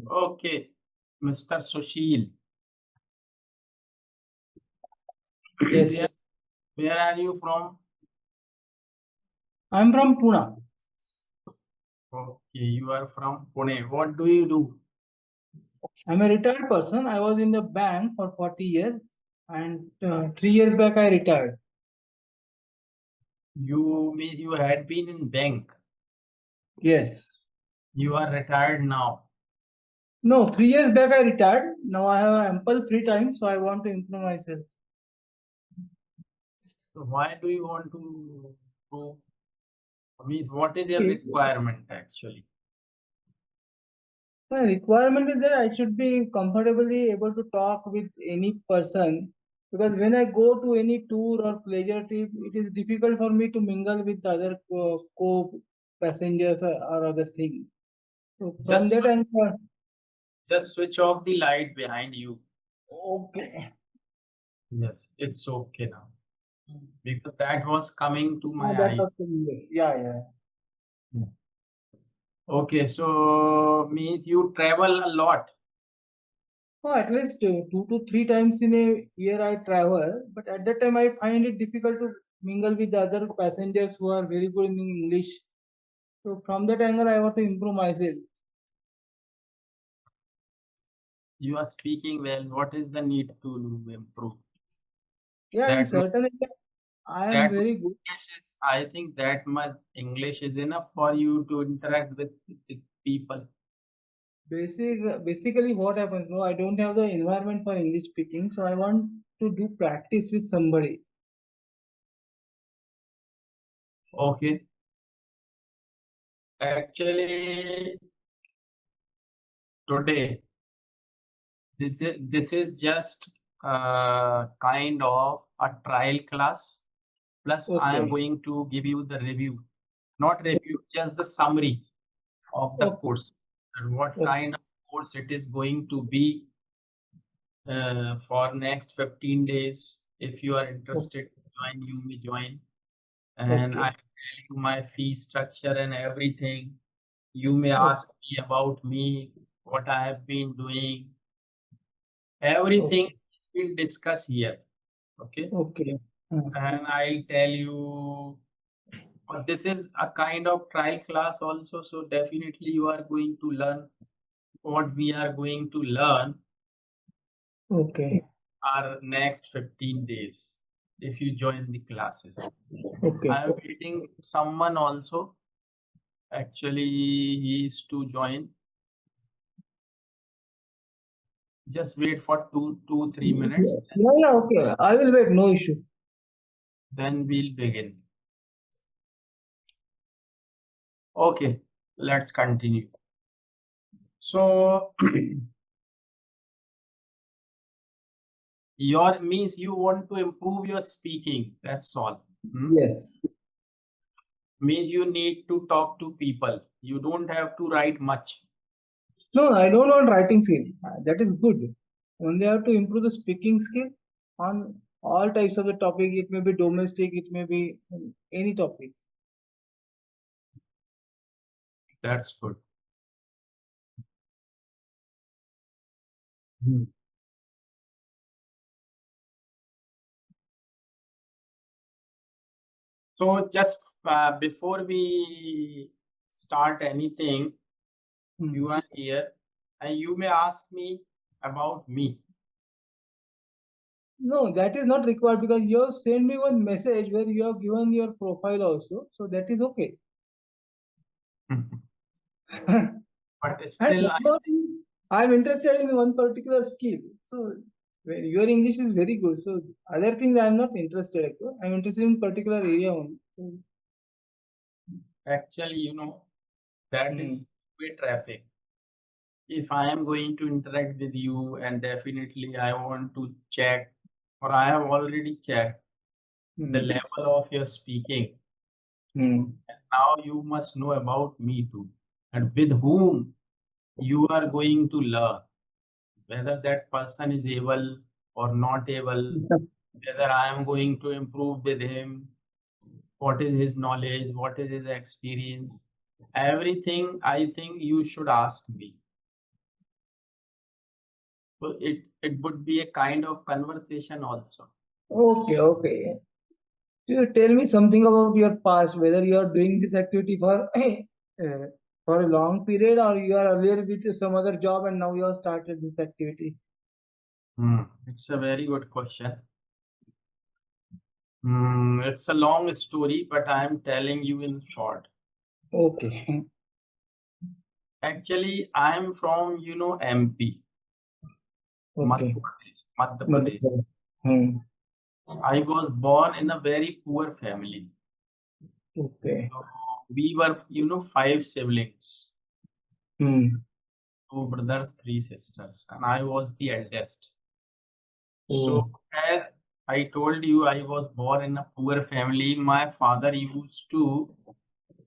Okay, Mr. Sushil, where, Yes, where are you from? I'm from Pune. Okay, you are from Pune. What do you do? I'm a retired person. I was in the bank for 40 years and 3 years back I retired. You mean you had been in bank. Yes. You are retired now. No, 3 years back I retired. Now I have ample free time, so I want to improve myself. So why do you want to go? I mean, what is your Okay. requirement actually? My requirement is that I should be comfortably able to talk with any person because when I go to any tour or pleasure trip, it is difficult for me to mingle with the other co-passengers or other things. So from Just that angle, just switch off the light behind you. okay. Yes, it's okay now. Because that was coming to Ah, my that's eye. okay. Yes. Yeah, yeah. Okay, so means you travel a lot. Oh, at least 2 to 3 times in a year I travel, but at that time I find it difficult to mingle with the other passengers who are very good in English. So from that angle, I want to improve myself. You are speaking well. What is the need to improve? Yeah, in That much, certain area, I am that much very good. English is, I think that much English is enough for you to interact with people. Basically, what happens? No, I don't have the environment for English speaking, so I want to do practice with somebody. Okay. Actually, today, this is just kind of a trial class. Plus, I am Okay. going to give you the review, not review, just the summary of the Okay. course and what Okay. kind of course it is going to be for next 15 days. If you are interested to join, you may join. And I Okay. tell you my fee structure and everything. You may Okay. ask me about me, what I have been doing. Okay. Everything we'll discuss here. Okay. Okay. And I'll tell you, this is a kind of trial class also. So definitely you are going to learn what we are going to learn Okay. are next 15 days if you join the classes. Okay. I am waiting someone also. Actually, he is to join. Just wait for 3 minutes, Yeah, yeah, okay. I will wait, no issue. then we'll begin. Okay, let's continue. So, your means you want to improve your speaking. That's all. Yes. Means you need to talk to people. You don't have to write much. No, I don't want writing skill. That is good. Only have to improve the speaking skill on all types of the topic. It may be domestic, it may be any topic. That's good. So just before we start anything, Hmm. you are here and you may ask me about me. No, that is not required because you have sent me one message where you have given your profile also. So that is okay. But And still, one more thing, I'm interested in one particular skill. So your English is very good. So other things I'm not interested. I'm interested in particular area only. So, actually, that hmm. is way traffic. If I am going to interact with you and definitely I want to check or I have already checked the Hmm. level of your speaking. Hmm. And now you must know about me too and with whom you are going to learn, whether that person is able or not able, whether I am going to improve with him, what is his knowledge, what is his experience. Everything I think you should ask me. So it would be a kind of conversation also. Okay, okay. You tell me something about your past, whether you are doing this activity for a long period or you are earlier with some other job and now you have started this activity. It's a very good question. It's a long story, but I'm telling you in short. Okay. Actually, I'm from, MP, Madhya Okay. Pradesh. Madhya Pradesh. Madhya. Hmm. I was born in a very poor family. Okay. So we were, five siblings, Hmm. two brothers, three sisters, and I was the eldest. So Oh, as I told you, I was born in a poor family. My father used to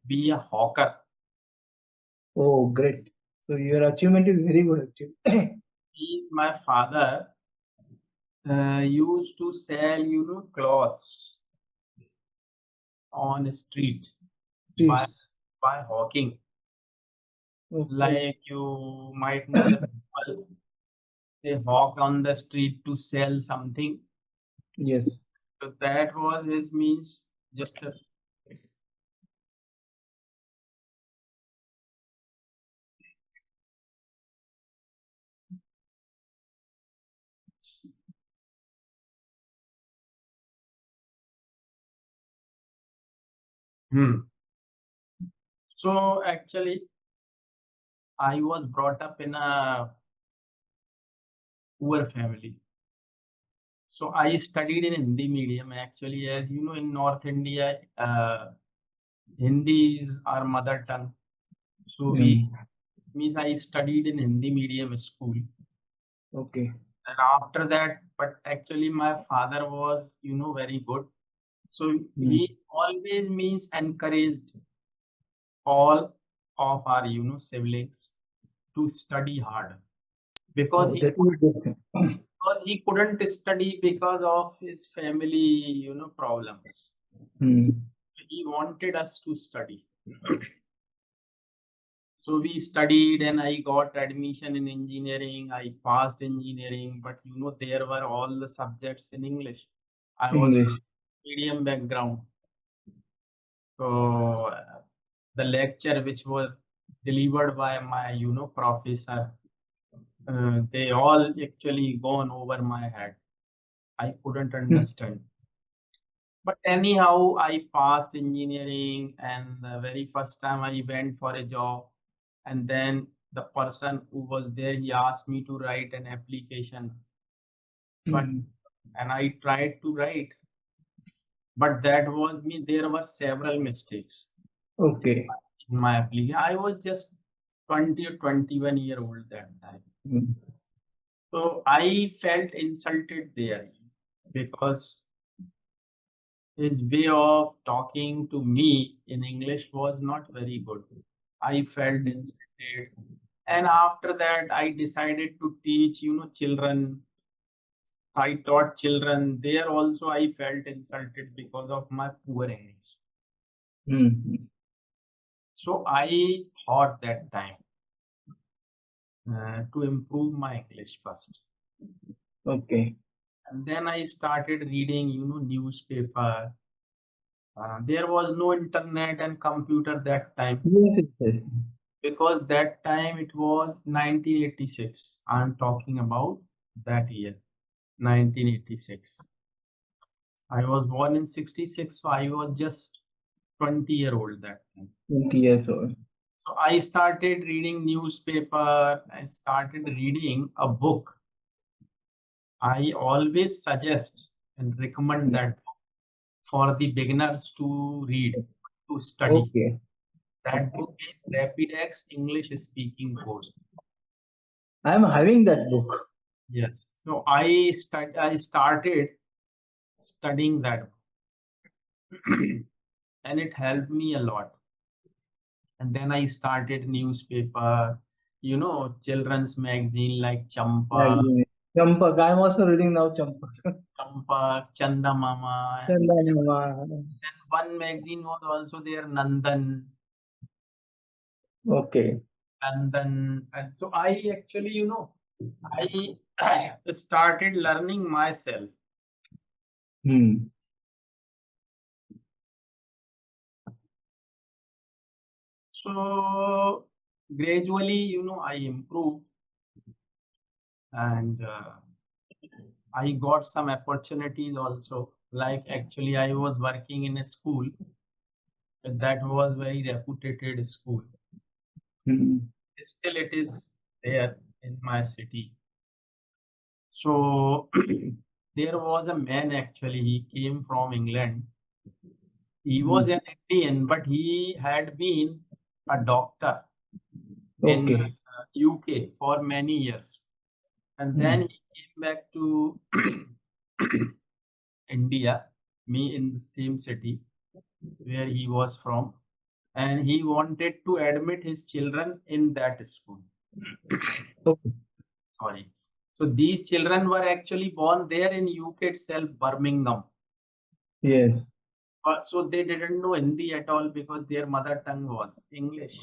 be a hawker. oh, great. So your achievement is very good actually. My father used to sell, clothes on the street by Streets. hawking. Okay. Like you might know the people, they hawk on the street to sell something. Yes. So that was his means. Just a, hmm. So actually, I was brought up in a poor family. So I studied in Hindi medium. Actually, as you know, in North India, Hindi is our mother tongue. So we Hmm. means I studied in Hindi medium school. Okay. And after that, but actually my father was, very good. So Hmm. he always means encouraged all of our, siblings to study hard because Oh, that is good. he couldn't study because of his family, problems. Hmm. He wanted us to study. So we studied and I got admission in engineering. I passed engineering, but there were all the subjects in English. I was from English. medium background. So the lecture which was delivered by my, professor, they all actually gone over my head. I couldn't Hmm. understand. But anyhow, I passed engineering, and the very first time I went for a job, and then the person who was there, he asked me to write an application, but Hmm. and I tried to write, but that was me. There were several mistakes Okay. in my application. I was just 20 or 21 year old that time, Hmm. so I felt insulted there because his way of talking to me in English was not very good. I felt insulted. And after that, I decided to teach, children. I taught children. There also, I felt insulted because of my poor English. Hmm. So I thought that time to improve my English first. Okay. And then I started reading, newspaper. There was no internet and computer that time Yes, yes. because that time it was 1986. I'm talking about that year, 1986. I was born in 66, so I was just 20-year-old that time. 20 years old. So I started reading newspaper. I started reading a book. I always suggest and recommend that for the beginners to read, to study. Okay. That book is Rapidex English Speaking Course. I'm having that book. Yes. So I started studying that book and it helped me a lot. And then I started newspaper, children's magazine like Magazine. Champak. I'm also reading now Champak. Champak, Chanda Mama, and Chandanama. then one magazine was also there, Nandan, Okay. and so I actually, I started learning myself. Hmm. So gradually, I improved, and I got some opportunities also. Like actually, I was working in a school that was very reputed school. Hmm. Still, it is there in my city. So there was a man actually. He came from England. He was Hmm. an Indian, but he had been a doctor in Okay. UK for many years, and then Hmm. he came back to India, me in the same city where he was from, and he wanted to admit his children in that school. Okay. Sorry. So these children were actually born there in UK itself, Birmingham. Yes. So they didn't know Hindi at all because their mother tongue was English.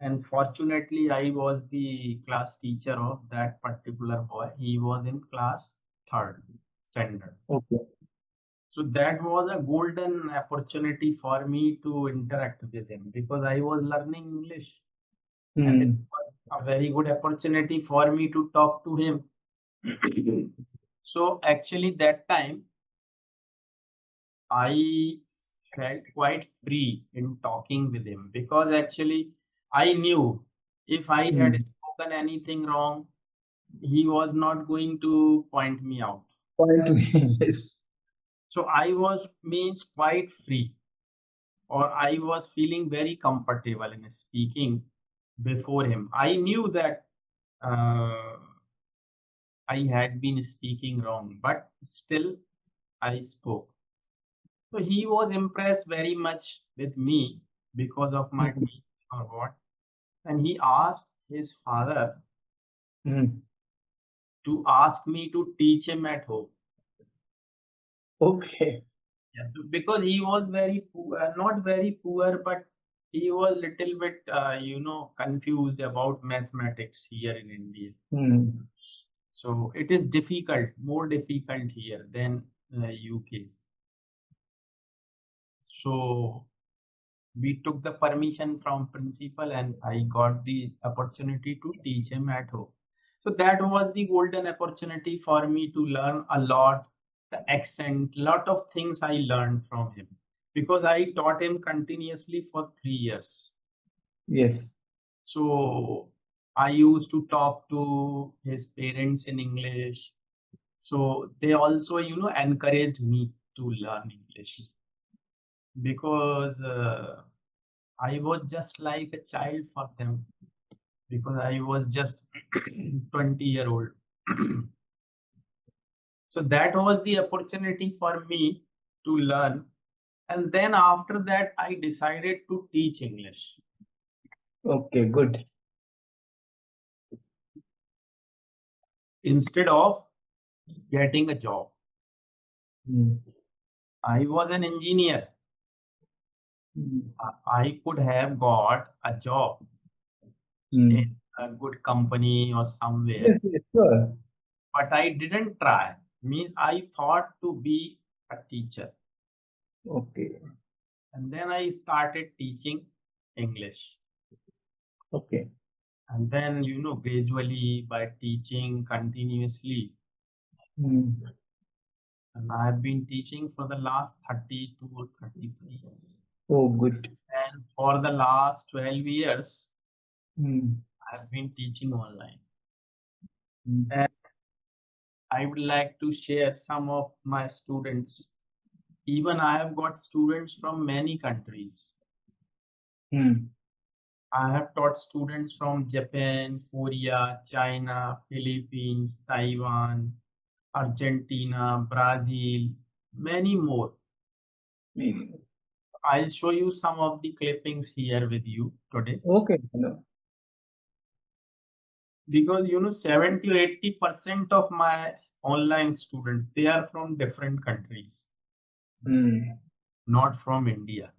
And fortunately, I was the class teacher of that particular boy. He was in class third standard. Okay. So that was a golden opportunity for me to interact with him because I was learning English, and it Hmm. was a very good opportunity for me to talk to him. So actually, that time I felt quite free in talking with him because actually I knew if I had Hmm. spoken anything wrong, he was not going to point me out. Point to me. Yes. So I was means quite free, or I was feeling very comfortable in speaking before him. I knew that uh, I had been speaking wrong, but still I spoke. So he was impressed very much with me because of my Hmm. teaching or what. And he asked his father Hmm. to ask me to teach him at home. Okay. Yes, because he was very poor, not very poor, but he was little bit, confused about mathematics here in India. Hmm. So it is difficult, more difficult here than UK's. So we took the permission from principal and I got the opportunity to teach him at home. So that was the golden opportunity for me to learn a lot, the accent, lot of things I learned from him because I taught him continuously for 3 years. Yes. So I used to talk to his parents in English. So they also, encouraged me to learn English because I was just like a child for them because I was just 20-year-old. So that was the opportunity for me to learn. And then after that, I decided to teach English Okay. Good. instead of getting a job. Hmm. I was an engineer. Hmm. I could have got a job in Hmm. a good company or somewhere, Yes. Yes. Sure. but I didn't try. Mean I thought to be a teacher. Okay. And then I started teaching English. Okay. And then, gradually by teaching continuously, Hmm. and I've been teaching for the last 32 or 33 years. Oh, good. And for the last 12 years, Hmm. I've been teaching online. Hmm. And I would like to share some of my students. Even I have got students from many countries. Hmm. I have taught students from Japan, Korea, China, Philippines, Taiwan, Argentina, Brazil, many more. Hmm. I'll show you some of the clippings here with you today Okay. Hello. because 70 or 80% of my online students they are from different countries, Hmm. not from India.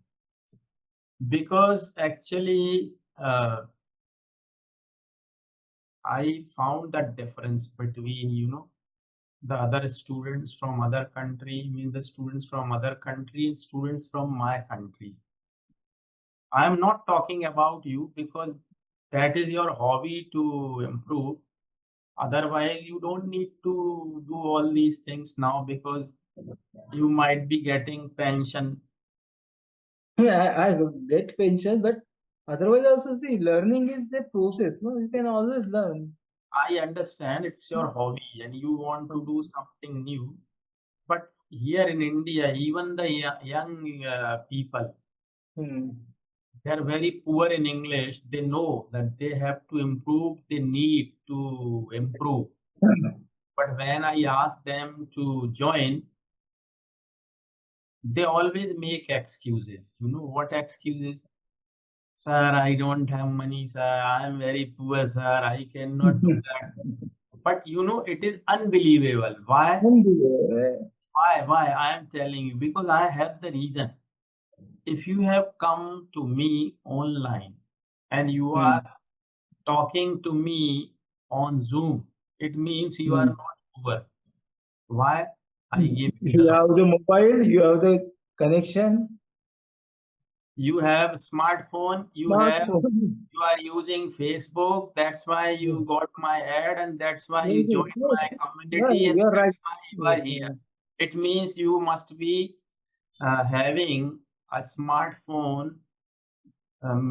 Because actually I found that difference between, the other students from other country, mean the students from other country and students from my country. I am not talking about you because that is your hobby to improve. Otherwise, you don't need to do all these things now because you might be getting pension. I get pension, but otherwise also see learning is the process. No, you can always learn. I understand it's your hobby and you want to do something new. But here in India, even the young people, Hmm. they are very poor in English. They know that they have to improve, they need to improve. But when I ask them to join, they always make excuses. You know what excuses? Sir, I don't have money, sir. I am very poor, sir. I cannot do that. But it is unbelievable. Why? And the, Why? I am telling you because I have the reason. If you have come to me online and you are hmm. talking to me on Zoom, it means you are Hmm. not poor. Why? I Hmm. give you You the. have the mobile, you have the connection, You have smartphone. smartphone. You are using Facebook. That's why Yes, you got my ad, and that's why yes, you yes, joined yes. my Yeah, community, and you are right. that's why you Yes, are here. yes. It means you must be having a smartphone,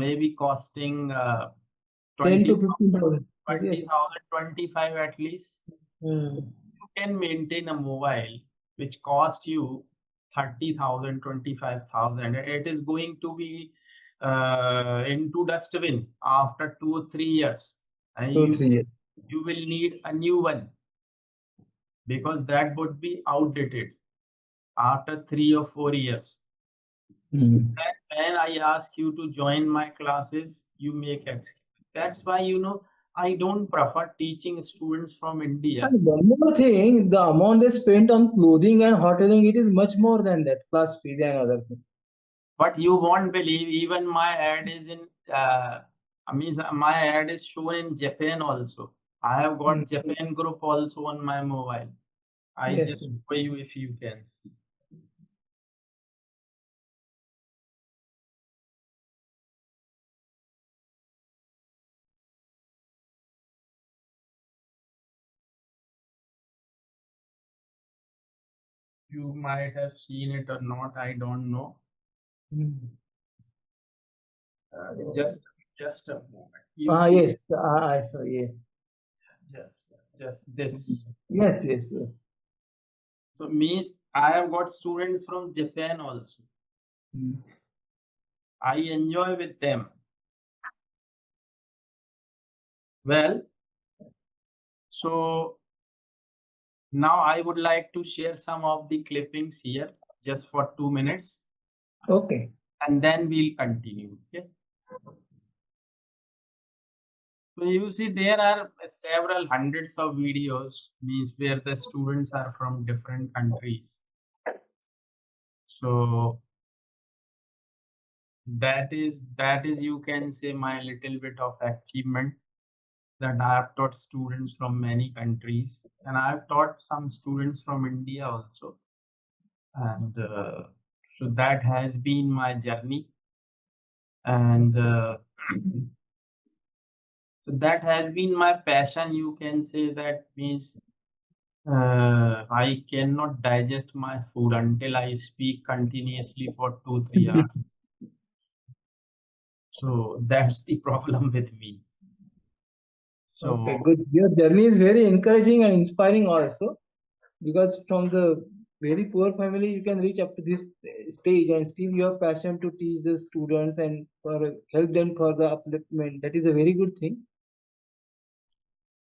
maybe costing 10 to 20,000, 15,000. Yes. 25 at least. Hmm. You can maintain a mobile which cost you 30,000, 25,000. It is going to be into dustbin after 2 or 3 years. And 2 3 years. you will need a new one because that would be outdated after 3 or 4 years. Hmm. When I ask you to join my classes, you make excuse. That's why I don't prefer teaching students from India. And one more thing, the amount they spent on clothing and hoteling, it is much more than that, plus fees and other things. But you won't believe, even my ad is in. I mean, my ad is shown in Japan also. I have Hmm. got Japan group also on my mobile. I Yes. just show you if you can see. You might have seen it or not. I don't know. Hmm. Just just a moment. You Ah, see, yes. I saw. Yes. just this. Yes. Yes. Yes. So means I have got students from Japan also. Hmm. I enjoy with them. Well, so now I would like to share some of the clippings here just for 2 minutes Okay. and then we'll continue. Okay. So you see there are several hundreds of videos means where the students are from different countries. So that is you can say my little bit of achievement that I have taught students from many countries and I have taught some students from India also. And so that has been my journey. And so that has been my passion. You can say that means I cannot digest my food until I speak continuously for 2 3 hours. So that's the problem with me. Okay. So Good. Your journey is very encouraging and inspiring also, because from the very poor family you can reach up to this stage and still you have passion to teach the students and for help them for the upliftment. That is a very good thing.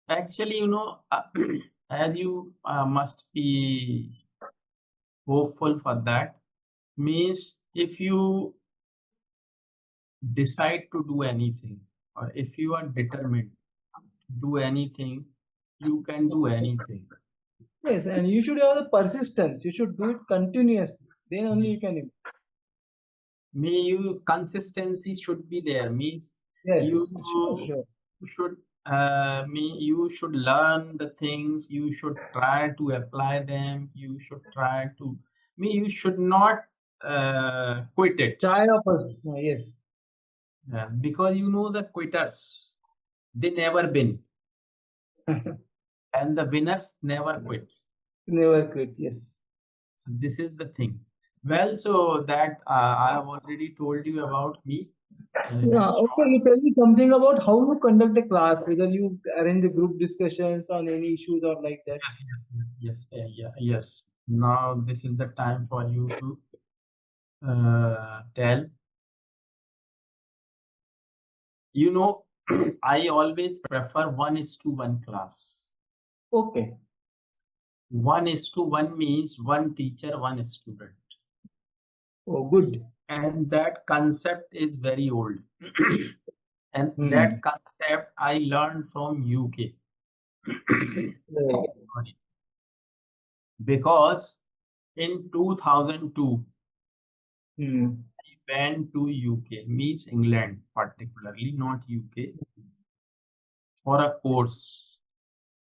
actually, as you must be hopeful for that, means if you decide to do anything or if you are determined to do anything, you can do anything. Yes, and you should have the persistence. You should do it continuously. Then only you can. May you consistency should be there means Yes, you sure, sure. should you should learn the things, you should try to apply them, you should try to, you should not quit it. Chai of us. Yes. Because you know the quitters, they never win, and the winners never quit. Never quit. Yes. So this is the thing. Well, so that I have already told you about me in Yeah, okay, short. you tell me something about how you conduct a class, whether you arrange the group discussions on any issues or like that. Yes, yeah, yes. Now this is the time for you to tell. You know, I always prefer 1:1 class. Okay. 1:1 means one teacher, one student. Oh, good. And that concept is very old. And that Hmm. concept I learned from UK. Oh, Sorry. Because in 2002, hmm. I went to UK, means England particularly, not UK, for a course.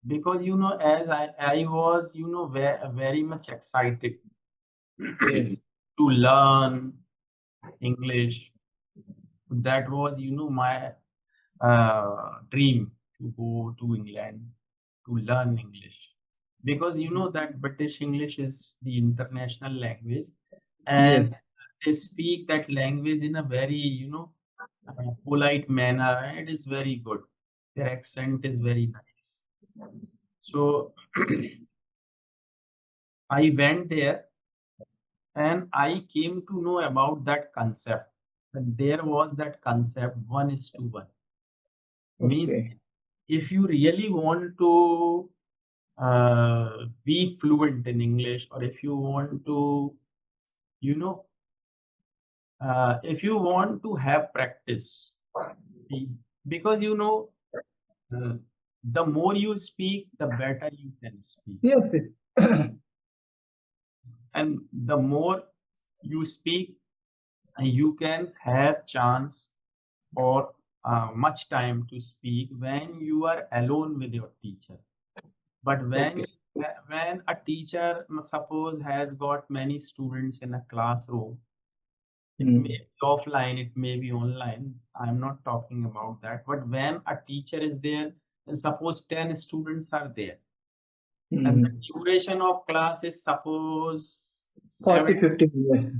Because, as I was, very much excited Yes. to learn English. That was, my dream to go to England to learn English. Because you know that British English is the international language, and Yes. they speak that language in a very, polite manner. It is very good. Their accent is very nice. So I went there and I came to know about that concept. And there was that concept 1:1. Means Okay. if you really want to be fluent in English, or if you want to, you know, if you want to have practice, be- because uh, the more you speak, the better you can speak. Yes. Yes. And the more you speak, you can have chance or much time to speak when you are alone with your teacher. But Okay. when a teacher, suppose, has got many students in a classroom, it may Hmm. be offline, it may be online. I'm not talking about that. But when a teacher is there, and suppose 10 students are there, and the Hmm. duration of class is 40, 50 minutes.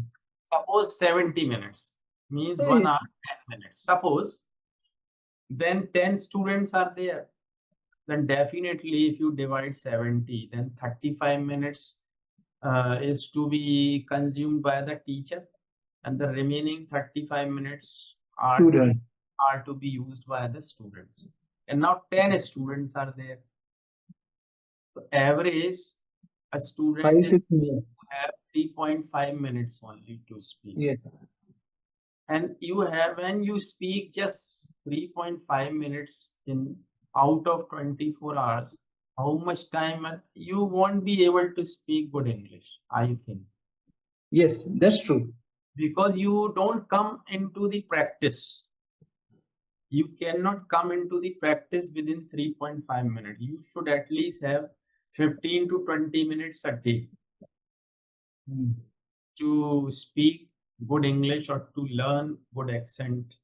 suppose 70 minutes, means Hey, 1 hour, 10 minutes. Suppose then 10 students are there. Then definitely if you divide 70, then 35 minutes is to be consumed by the teacher, and the remaining 35 minutes student. are to be used by the students. And now 10 students are there. So average, a student Five, is 6 minutes. going to have 3.5 minutes only to speak. Yes. And you have, when you speak just 3.5 minutes in out of 24 hours, how much time you won't be able to speak good English, I think, Yes, that's true. because you don't come into the practice. You cannot come into the practice within 3.5 minutes. You should at least have 15 to 20 minutes a day Hmm. to speak good English or to learn good accent.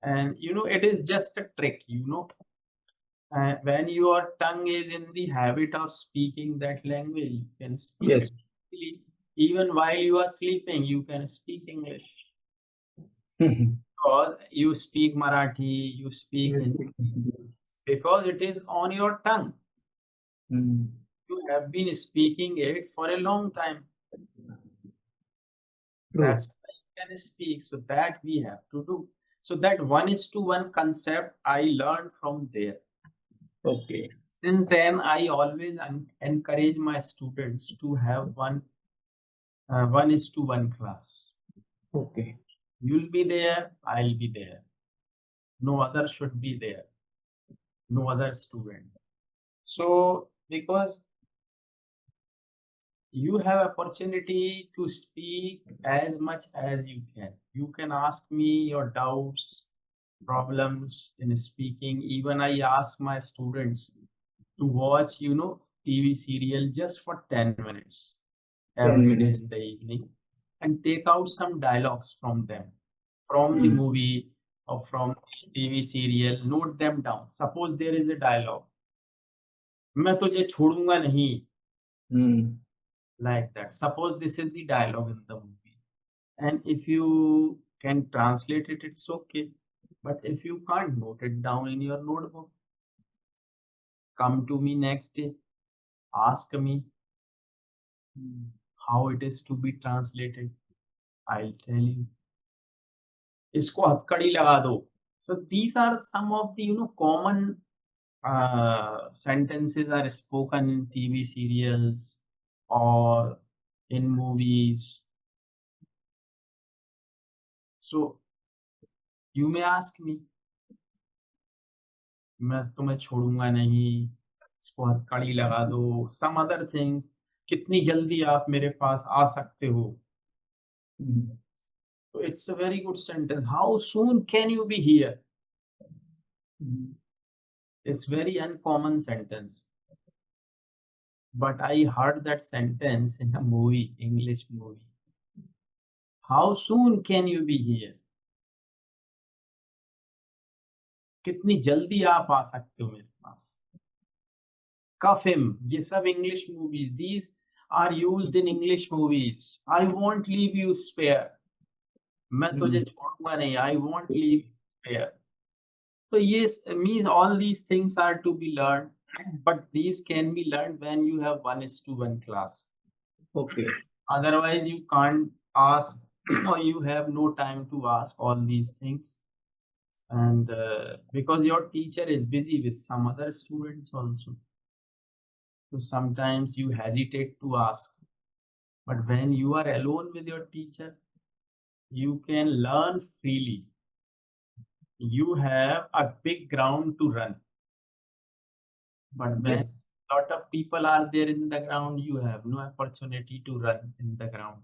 And it is just a trick, when your tongue is in the habit of speaking that language, you can speak Yes. it easily. Even while you are sleeping, you can speak English because you speak Marathi, you speak Yes. Hindi, because it is on your tongue. Hmm. You have been speaking it for a long time. True. That's why you can speak. So that we have to do. So that 1:1 concept I learned from there. Okay. Since then, I always encourage my students to have 1:1 class. Okay. You'll be there, I'll be there. No other should be there. No other student. So because you have opportunity to speak as much as you can. You can ask me your doubts. problems in speaking. Even I ask my students to watch, TV serial just for 10 minutes 10 every day minutes. in the evening and take out some dialogues from them, from the Hmm. movie or from the TV serial, note them down. Suppose there is a dialogue, मैं तुझे छोड़ूंगा नहीं, Hmm. like that. Suppose this is the dialogue in the movie. And if you can translate it, it's okay. But if you can't, note it down in your notebook. Come to me next day, ask me how it is to be translated. I'll tell you. इसको हथकड़ी लगा दो. So these are some of the common sentences are spoken in TV serials or in movies. So you may ask me, मैं तुम्हें छोड़ूंगा नहीं, इसको हथकड़ी लगा दो, some other thing, कितनी जल्दी आप मेरे पास आ सकते हो. Hmm. So it's a very good sentence. How soon can you be here? Hmm. It's very uncommon sentence. But I heard that sentence in a movie, English movie. How soon can you be here? कितनी जल्दी आप आ सकते हो मेरे पास? Kafim, ये सब English movies. These are used in English movies. I won't leave you spare. मैं तुझे छोड़ूंगा नहीं. I won't leave you spare. So yes, means all these things are to be learned, but these can be learned when you have 1:1 class. Okay. Otherwise, you can't ask or you have no time to ask all these things. And because your teacher is busy with some other students also. So sometimes you hesitate to ask. But when you are alone with your teacher, you can learn freely. You have a big ground to run. But when Yes. a lot of people are there in the ground, you have no opportunity to run in the ground.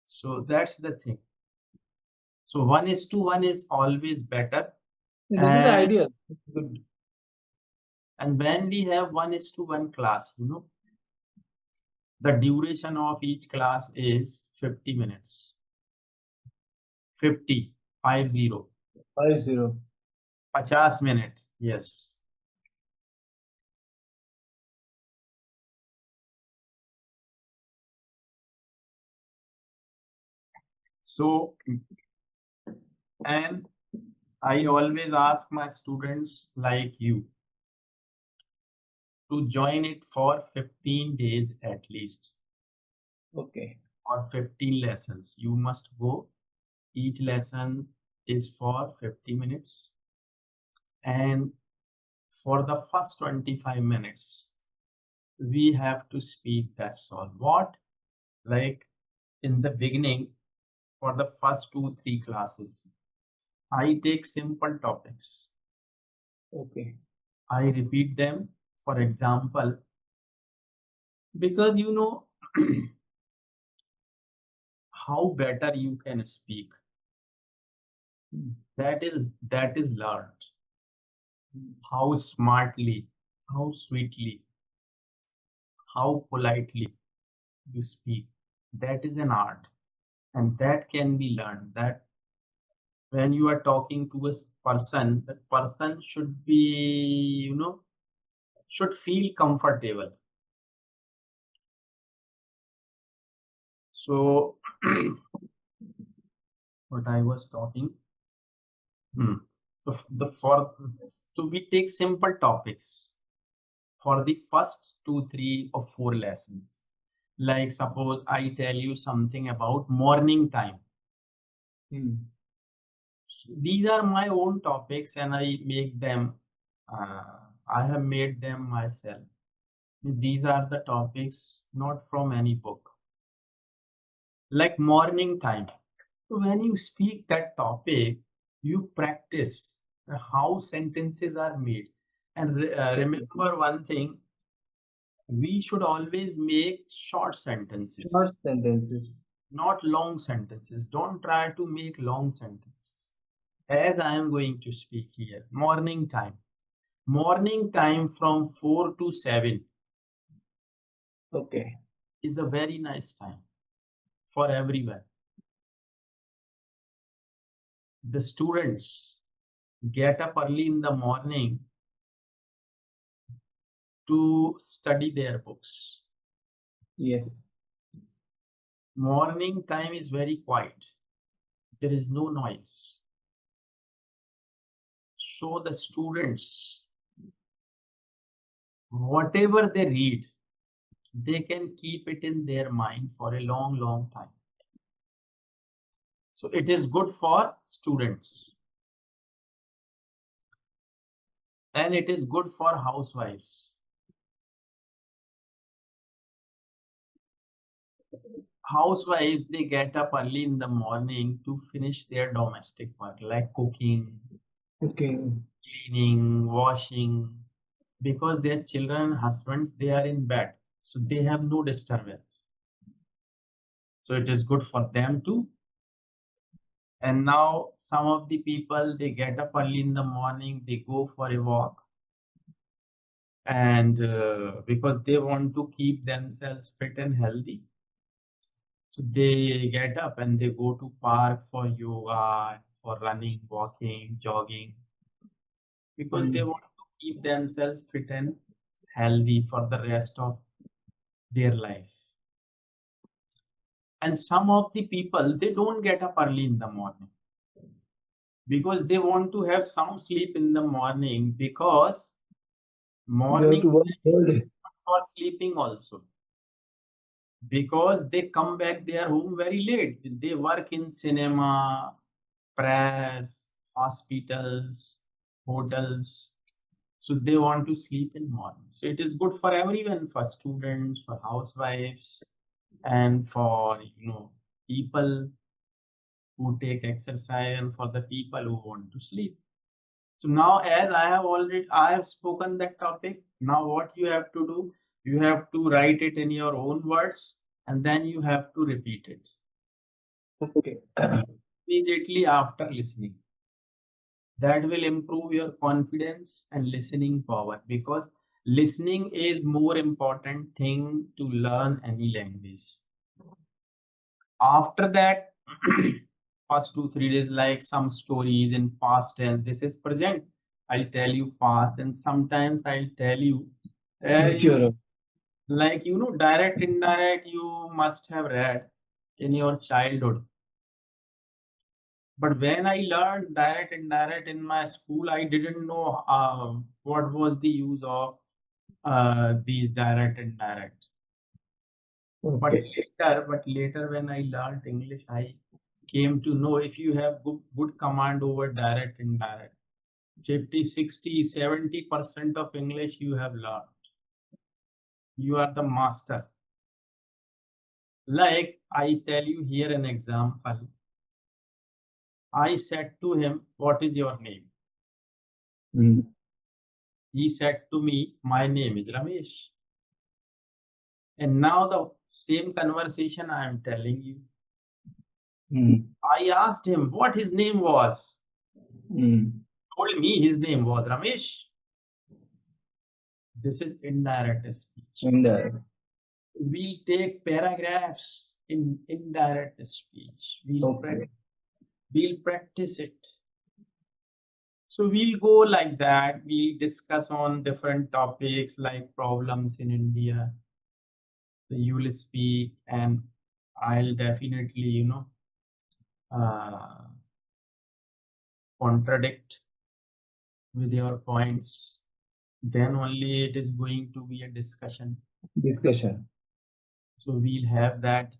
So that's the thing. So 1:1 is always better. This is And, ideal. Good. and when we have 1:1 class, the duration of each class is 50 minutes. 50, 50, 50. 50 minutes. Yes. So, and I always ask my students like you to join it for 15 days at least, Okay. or 15 lessons. You must go. Each lesson is for 50 minutes. And for the first 25 minutes, we have to speak, that's all. What? Like in the beginning, for the first 2-3 classes, I take simple topics. Okay. I repeat them. For example, because how better you can speak. That is learned. How smartly, how sweetly, how politely you speak. That is an art, and that can be learned. That when you are talking to a person, that person should be, should feel comfortable. So, what I was talking. So we take simple topics for the first 2, 3, or 4 lessons. Like suppose I tell you something about morning time. These are my own topics, and I make them. I have made them myself. These are the topics not from any book. Like morning time. So when you speak that topic, you practice how sentences are made. And remember one thing, we should always make short sentences, Short sentences. not long sentences. Don't try to make long sentences. as I am going to speak here, morning time. Morning time from 4 to 7 Okay. is a very nice time for everyone. The students get up early in the morning to study their books. Yes. Morning time is very quiet. There is no noise. So the students, whatever they read, they can keep it in their mind for a long, long time. So it is good for students and it is good for housewives. Housewives, they get up early in the morning to finish their domestic work like cooking, Okay. cleaning, washing, because their children, husbands, they are in bed. So they have no disturbance. So it is good for them too. And now some of the people, they get up early in the morning, they go for a walk. And because they want to keep themselves fit and healthy. So they get up and they go to park for yoga, for running, walking, jogging, because they want to keep themselves fit and healthy for the rest of their life. And some of the people, they don't get up early in the morning because they want to have some sleep in the morning because You have morning to work whole day. for sleeping also. Because they come back their home very late. They work in cinema, press, hospitals, hotels. So they want to sleep in morning. So it is good for everyone, for students, for housewives, and for people who take exercise and for the people who want to sleep. So now as I have spoken that topic, now what you have to do, you have to write it in your own words and then you have to repeat it Okay. immediately after listening. That will improve your confidence and listening power because listening is more important thing to learn any language. After that, first 2 3 days like some stories in past tense. This is present. I'll tell you past, and sometimes I'll tell you, you Future. like direct indirect. You must have read in your childhood. But when I learned direct indirect in my school, I didn't know what was the use of these direct indirect. Okay. But later when I learned English, I came to know if you have good command over direct indirect, 50, 60, 70% of English you have learned. You are the master. Like I tell you here an example. I said to him, "What is your name?" Mm. He said to me, "My name is Ramesh." And now the same conversation I am telling you. Mm. I asked him what his name was. Mm. Told me his name was Ramesh. This is indirect speech. Indirect. We take paragraphs in indirect speech. Okay. We'll practice it. So we'll go like that. We discuss on different topics like problems in India. So you will speak, and I'll definitely, uh, contradict with your points. Then only it is going to be a discussion. Discussion. So we'll have that.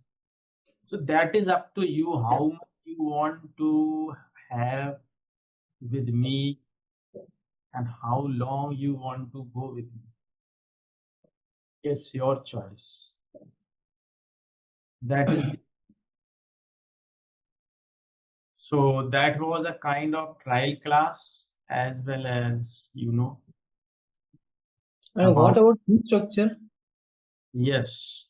So that is up to you how much you want to have with me and how long you want to go with me. It's your choice. That is so that was a kind of trial class as well as And what about about fee structure? yes.